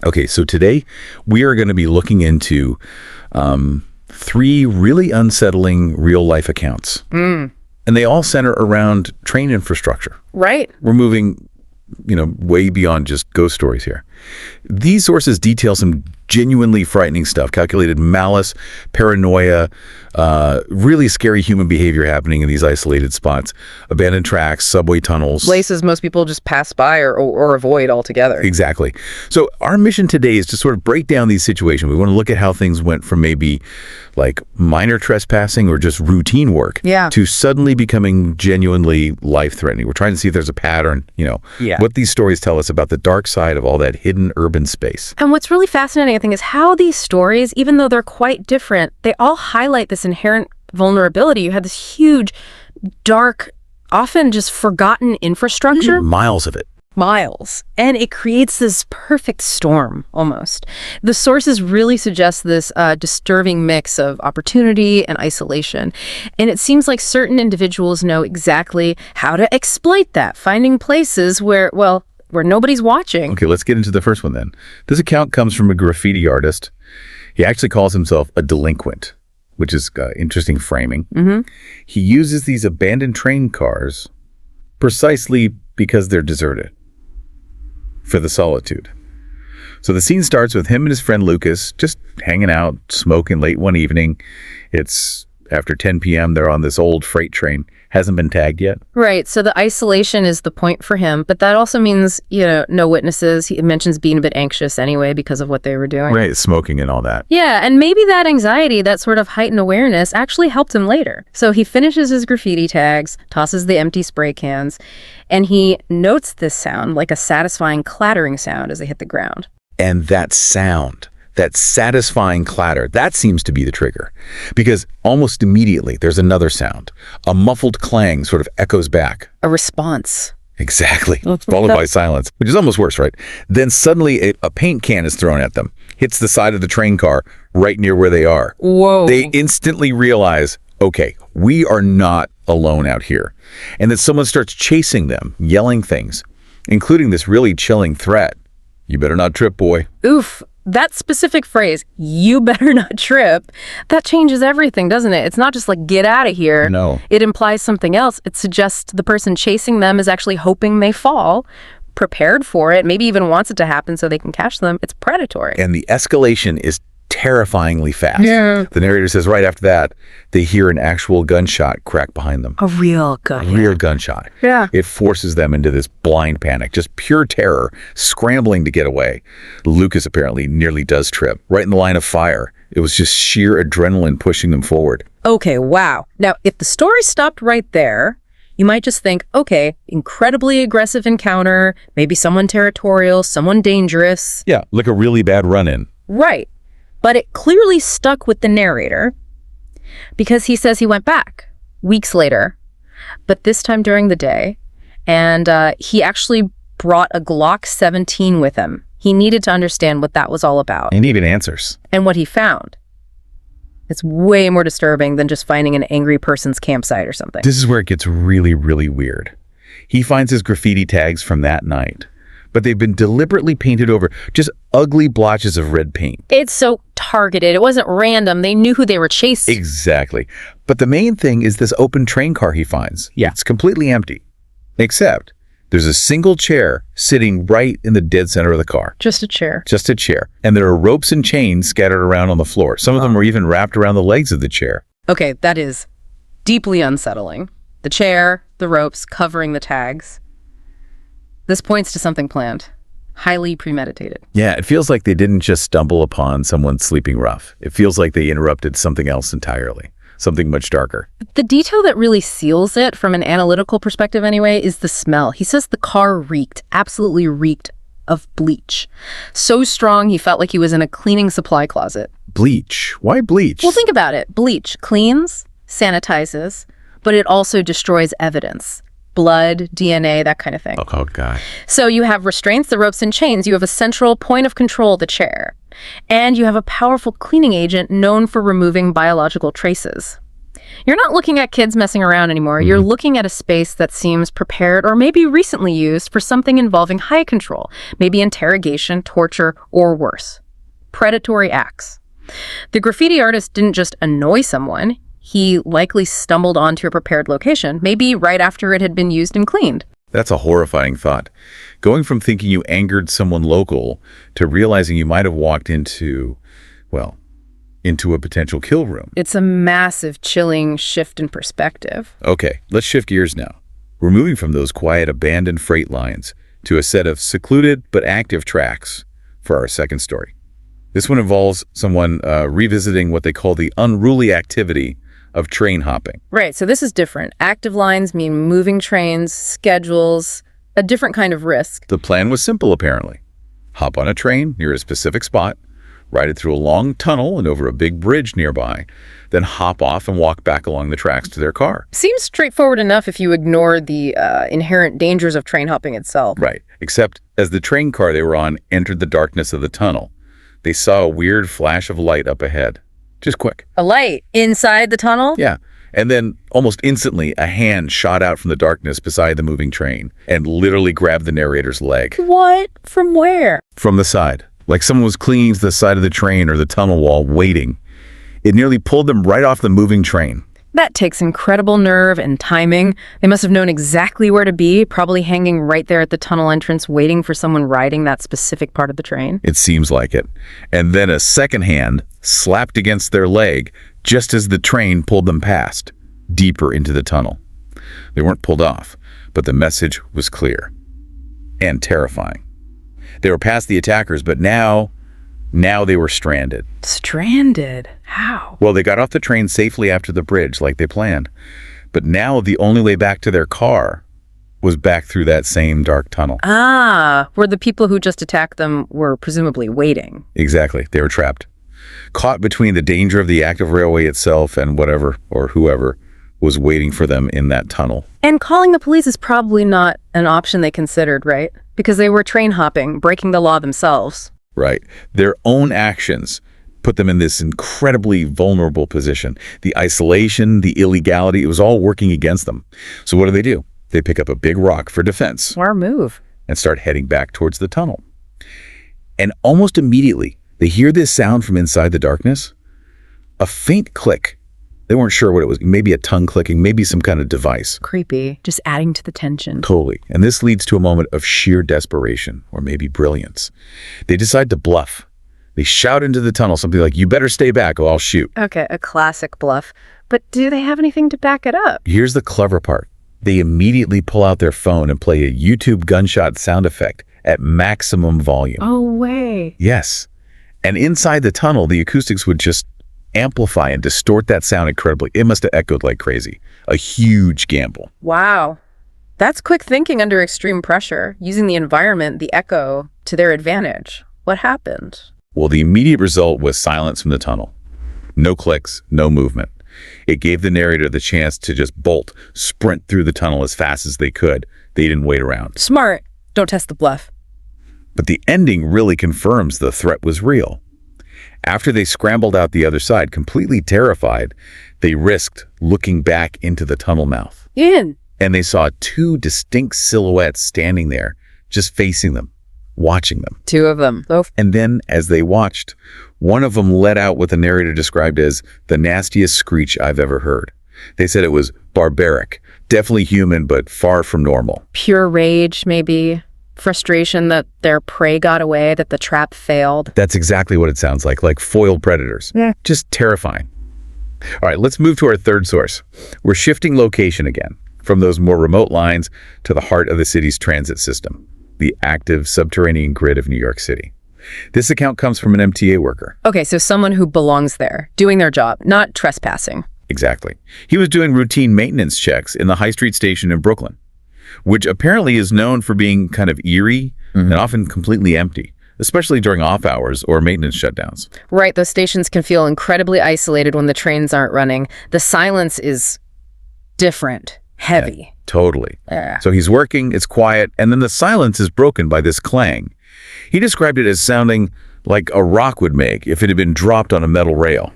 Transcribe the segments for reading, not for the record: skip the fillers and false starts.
Okay, so today we are going to be looking into 3 really unsettling real-life accounts. And they all center around train infrastructure. Right. We're moving, way beyond just ghost stories here. These sources detail some genuinely frightening stuff, calculated malice, paranoia, really scary human behavior happening in these isolated spots, abandoned tracks, subway tunnels. Places most people just pass by or avoid altogether. Exactly. So our mission today is to sort of break down these situations. We want to look at how things went from maybe like minor trespassing or just routine work to suddenly becoming genuinely life-threatening. We're trying to see if there's a pattern, what these stories tell us about the dark side of all that hidden urban space. And what's really fascinating, I think, is how these stories, even though they're quite different, they all highlight this inherent vulnerability. You had this huge, dark, often just forgotten infrastructure. Miles of it. Miles. And it creates this perfect storm, almost. The sources really suggest this disturbing mix of opportunity and isolation. And it seems like certain individuals know exactly how to exploit that, finding places where nobody's watching. Okay, let's get into the first one then. This account comes from a graffiti artist. He actually calls himself a delinquent, which is interesting framing. He uses these abandoned train cars precisely because they're deserted for the solitude. So the scene starts with him and his friend Lucas just hanging out, smoking late one evening. It's after 10 p.m. They're on this old freight train. Hasn't been tagged yet. Right. So the isolation is the point for him. But that also means, no witnesses. He mentions being a bit anxious anyway because of what they were doing. Right. Smoking and all that. Yeah. And maybe that anxiety, that sort of heightened awareness actually helped him later. So he finishes his graffiti tags, tosses the empty spray cans, and he notes this sound, like a satisfying clattering sound as they hit the ground. And that sound, that satisfying clatter, that seems to be the trigger. Because almost immediately, there's another sound. A muffled clang sort of echoes back. A response. Exactly. Followed by silence, which is almost worse, right? Then suddenly a paint can is thrown at them, hits the side of the train car right near where they are. Whoa. They instantly realize, okay, we are not alone out here. And then someone starts chasing them, yelling things, including this really chilling threat. You better not trip, boy. Oof. That specific phrase, you better not trip, that changes everything, doesn't it? It's not just like, get out of here. No. It implies something else. It suggests the person chasing them is actually hoping they fall, prepared for it, maybe even wants it to happen so they can catch them. It's predatory. And the escalation is terrifyingly fast. Yeah. The narrator says right after that, they hear an actual gunshot crack behind them. A real gunshot. A real gunshot. Yeah. It forces them into this blind panic, just pure terror, scrambling to get away. Lucas apparently nearly does trip, right in the line of fire. It was just sheer adrenaline pushing them forward. Okay, wow. Now, if the story stopped right there, you might just think, okay, incredibly aggressive encounter, maybe someone territorial, someone dangerous. Yeah, like a really bad run-in. Right. But it clearly stuck with the narrator because he says he went back weeks later, but this time during the day, and he actually brought a Glock 17 with him. He needed to understand what that was all about. He needed answers. And what he found. It's way more disturbing than just finding an angry person's campsite or something. This is where it gets really, really weird. He finds his graffiti tags from that night, but they've been deliberately painted over, just ugly blotches of red paint. It's so targeted. It wasn't random. They knew who they were chasing. Exactly. But the main thing is this open train car he finds. Yeah. It's completely empty, except there's a single chair sitting right in the dead center of the car. Just a chair. Just a chair. And there are ropes and chains scattered around on the floor. Some of them are even wrapped around the legs of the chair. Okay, that is deeply unsettling. The chair, the ropes, covering the tags. This points to something planned, highly premeditated. Yeah, it feels like they didn't just stumble upon someone sleeping rough. It feels like they interrupted something else entirely, something much darker. The detail that really seals it, from an analytical perspective anyway, is the smell. He says the car reeked, absolutely reeked of bleach. So strong, he felt like he was in a cleaning supply closet. Bleach? Why bleach? Well, think about it. Bleach cleans, sanitizes, but it also destroys evidence. Blood, DNA, that kind of thing. Oh, God. So you have restraints, the ropes and chains. You have a central point of control, the chair. And you have a powerful cleaning agent known for removing biological traces. You're not looking at kids messing around anymore. You're looking at a space that seems prepared or maybe recently used for something involving high control, maybe interrogation, torture, or worse. Predatory acts. The graffiti artist didn't just annoy someone. He likely stumbled onto a prepared location, maybe right after it had been used and cleaned. That's a horrifying thought. Going from thinking you angered someone local to realizing you might have walked into, well, into a potential kill room. It's a massive, chilling shift in perspective. Okay, let's shift gears now. We're moving from those quiet, abandoned freight lines to a set of secluded but active tracks for our second story. This one involves someone revisiting what they call the unruly activity of train hopping. Right, so this is different. Active lines mean moving trains, schedules, a different kind of risk. The plan was simple, apparently. Hop on a train near a specific spot, ride it through a long tunnel and over a big bridge nearby, then hop off and walk back along the tracks to their car. Seems straightforward enough if you ignore the inherent dangers of train hopping itself. Right, except as the train car they were on entered the darkness of the tunnel, they saw a weird flash of light up ahead. Just quick. A light inside the tunnel? Yeah. And then almost instantly, a hand shot out from the darkness beside the moving train and literally grabbed the narrator's leg. What? From where? From the side. Like someone was clinging to the side of the train or the tunnel wall, waiting. It nearly pulled them right off the moving train. That takes incredible nerve and timing. They must have known exactly where to be, probably hanging right there at the tunnel entrance, waiting for someone riding that specific part of the train. It seems like it. And then a second hand slapped against their leg just as the train pulled them past, deeper into the tunnel. They weren't pulled off, but the message was clear and terrifying. They were past the attackers, but now they were stranded. Stranded? How? Well, they got off the train safely after the bridge, like they planned. But now the only way back to their car was back through that same dark tunnel. Ah, where the people who just attacked them were presumably waiting. Exactly. They were trapped. Caught between the danger of the active railway itself and whatever, or whoever, was waiting for them in that tunnel. And calling the police is probably not an option they considered, right? Because they were train hopping, breaking the law themselves. Right. Their own actions put them in this incredibly vulnerable position. The isolation, the illegality, it was all working against them. So what do? They pick up a big rock for defense. Smart move. And start heading back towards the tunnel. And almost immediately, they hear this sound from inside the darkness. A faint click. They weren't sure what it was. Maybe a tongue clicking, maybe some kind of device. Creepy. Just adding to the tension. Totally. And this leads to a moment of sheer desperation, or maybe brilliance. They decide to bluff. They shout into the tunnel something like, "You better stay back or I'll shoot." Okay, a classic bluff. But do they have anything to back it up? Here's the clever part. They immediately pull out their phone and play a YouTube gunshot sound effect at maximum volume. Oh, way. Yes. And inside the tunnel, the acoustics would just amplify and distort that sound incredibly. It must have echoed like crazy. A huge gamble. Wow. That's quick thinking under extreme pressure, using the environment, the echo, to their advantage. What happened? Well, the immediate result was silence from the tunnel. No clicks, no movement. It gave the narrator the chance to just sprint through the tunnel as fast as they could. They didn't wait around. Smart. Don't test the bluff. But the ending really confirms the threat was real. After they scrambled out the other side, completely terrified, they risked looking back into the tunnel mouth. And they saw two distinct silhouettes standing there, just facing them, watching them. Two of them. And then, as they watched, one of them let out what the narrator described as the nastiest screech I've ever heard. They said it was barbaric, definitely human, but far from normal. Pure rage, maybe. Frustration that their prey got away, that the trap failed. That's exactly what it sounds like foiled predators. Yeah. Just terrifying. All right, let's move to our third source. We're shifting location again, from those more remote lines to the heart of the city's transit system, the active subterranean grid of New York City. This account comes from an MTA worker. Okay, so someone who belongs there, doing their job, not trespassing. Exactly. He was doing routine maintenance checks in the High Street station in Brooklyn, which apparently is known for being kind of eerie and often completely empty, especially during off hours or maintenance shutdowns. Right, those stations can feel incredibly isolated when the trains aren't running. The silence is different, heavy. Yeah, totally. Yeah. So he's working, it's quiet, and then the silence is broken by this clang. He described it as sounding like a rock would make if it had been dropped on a metal rail.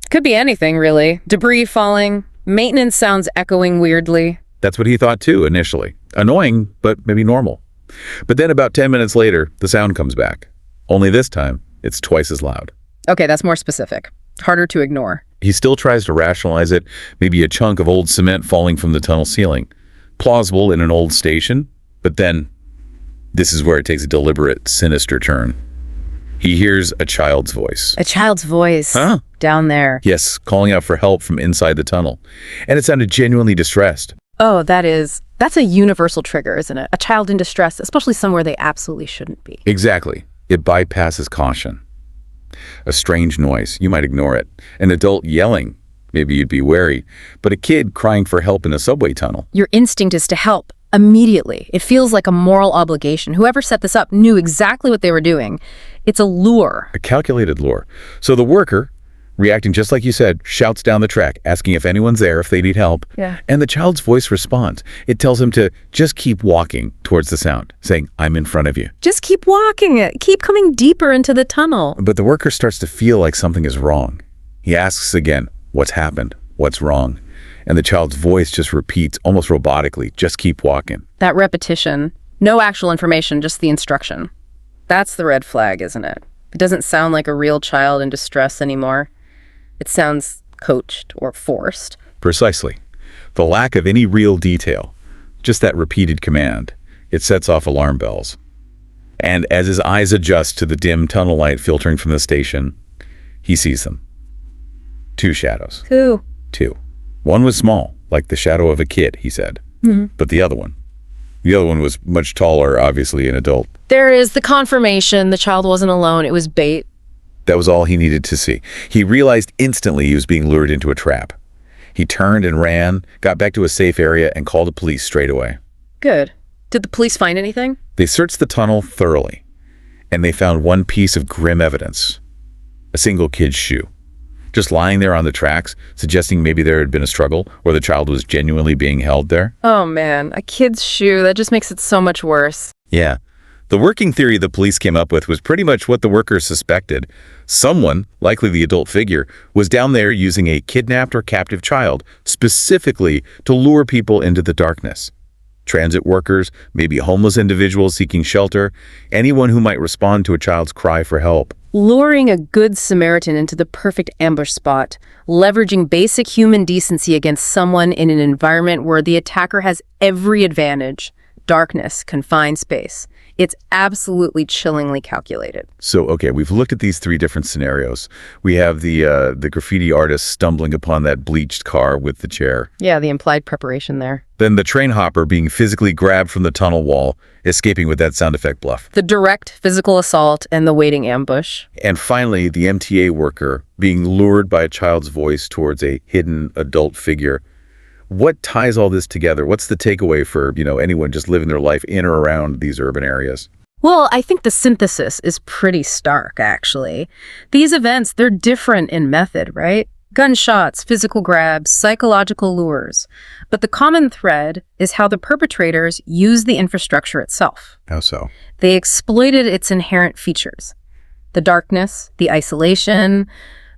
Could be anything, really. Debris falling, maintenance sounds echoing weirdly. That's what he thought too, initially. Annoying, but maybe normal. But then about 10 minutes later, the sound comes back. Only this time, it's twice as loud. Okay, that's more specific. Harder to ignore. He still tries to rationalize it, maybe a chunk of old cement falling from the tunnel ceiling. Plausible in an old station, but then this is where it takes a deliberate, sinister turn. He hears a child's voice. A child's voice. Huh? Down there. Yes, calling out for help from inside the tunnel. And it sounded genuinely distressed. Oh, that's a universal trigger, isn't it? A child in distress, especially somewhere they absolutely shouldn't be. Exactly. It bypasses caution. A strange noise, you might ignore it. An adult yelling, maybe you'd be wary. But a kid crying for help in a subway tunnel. Your instinct is to help immediately. It feels like a moral obligation. Whoever set this up knew exactly what they were doing. It's a lure. A calculated lure. So the worker, reacting just like you said, shouts down the track, asking if anyone's there, if they need help. Yeah. And the child's voice responds. It tells him to just keep walking towards the sound, saying, I'm in front of you. Just keep walking it. Keep coming deeper into the tunnel. But the worker starts to feel like something is wrong. He asks again, what's happened? What's wrong? And the child's voice just repeats, almost robotically, just keep walking. That repetition. No actual information, just the instruction. That's the red flag, isn't it? It doesn't sound like a real child in distress anymore. It sounds coached or forced. Precisely. The lack of any real detail, just that repeated command, it sets off alarm bells. And as his eyes adjust to the dim tunnel light filtering from the station, he sees them. Two shadows. Who? Two. One was small, like the shadow of a kid, he said. But the other one was much taller, obviously an adult. There is the confirmation the child wasn't alone. It was bait. That was all he needed to see. He realized instantly he was being lured into a trap. He turned and ran, got back to a safe area, and called the police straight away. Good. Did the police find anything? They searched the tunnel thoroughly, and they found one piece of grim evidence. A single kid's shoe. Just lying there on the tracks, suggesting maybe there had been a struggle, or the child was genuinely being held there. Oh man, a kid's shoe. That just makes it so much worse. Yeah. The working theory the police came up with was pretty much what the workers suspected. Someone, likely the adult figure, was down there using a kidnapped or captive child, specifically to lure people into the darkness. Transit workers, maybe homeless individuals seeking shelter, anyone who might respond to a child's cry for help. Luring a good Samaritan into the perfect ambush spot, leveraging basic human decency against someone in an environment where the attacker has every advantage. Darkness, confined space. It's absolutely chillingly calculated. So, okay, we've looked at these three different scenarios. We have the graffiti artist stumbling upon that bleached car with the chair. Yeah, the implied preparation there. Then the train hopper being physically grabbed from the tunnel wall, escaping with that sound effect bluff. The direct physical assault and the waiting ambush. And finally, the MTA worker being lured by a child's voice towards a hidden adult figure. What ties all this together? What's the takeaway for, anyone just living their life in or around these urban areas? Well, I think the synthesis is pretty stark, actually. These events, they're different in method, right? Gunshots, physical grabs, psychological lures. But the common thread is how the perpetrators use the infrastructure itself. How so? They exploited its inherent features. The darkness, the isolation,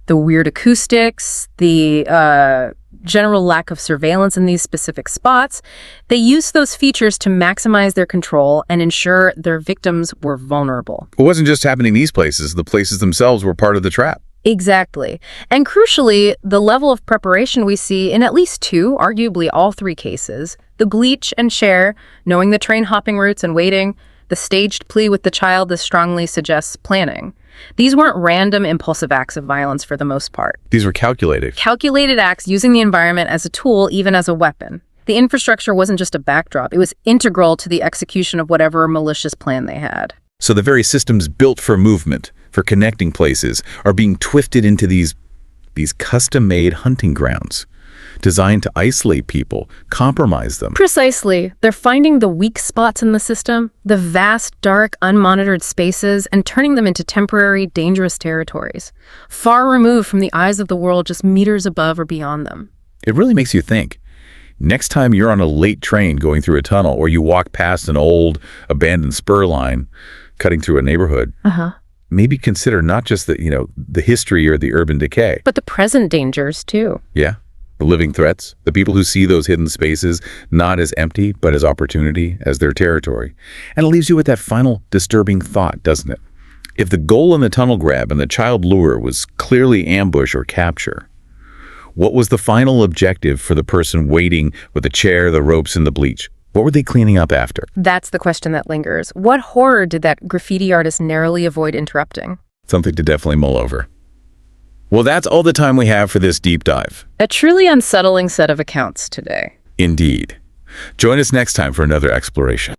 the weird acoustics, the general lack of surveillance in these specific spots. They used those features to maximize their control and ensure their victims were vulnerable. It wasn't just happening in these places. The places themselves were part of the trap. Exactly. And crucially, the level of preparation we see in at least two, arguably all three cases, the bleach and share, knowing the train hopping routes and waiting, the staged plea with the child that strongly suggests planning. These weren't random, impulsive acts of violence for the most part. These were calculated. Calculated acts using the environment as a tool, even as a weapon. The infrastructure wasn't just a backdrop. It was integral to the execution of whatever malicious plan they had. So the very systems built for movement, for connecting places, are being twisted into these custom-made hunting grounds, designed to isolate people, compromise them. Precisely. They're finding the weak spots in the system, the vast, dark, unmonitored spaces, and turning them into temporary, dangerous territories, far removed from the eyes of the world, just meters above or beyond them. It really makes you think. Next time you're on a late train going through a tunnel, or you walk past an old, abandoned spur line cutting through a neighborhood, maybe consider not just the history or the urban decay. But the present dangers, too. Yeah. The living threats, the people who see those hidden spaces not as empty, but as opportunity, as their territory. And it leaves you with that final disturbing thought, doesn't it? If the goal in the tunnel grab and the child lure was clearly ambush or capture, what was the final objective for the person waiting with the chair, the ropes, and the bleach? What were they cleaning up after? That's the question that lingers. What horror did that graffiti artist narrowly avoid interrupting? Something to definitely mull over. Well, that's all the time we have for this deep dive. A truly unsettling set of accounts today. Indeed. Join us next time for another exploration.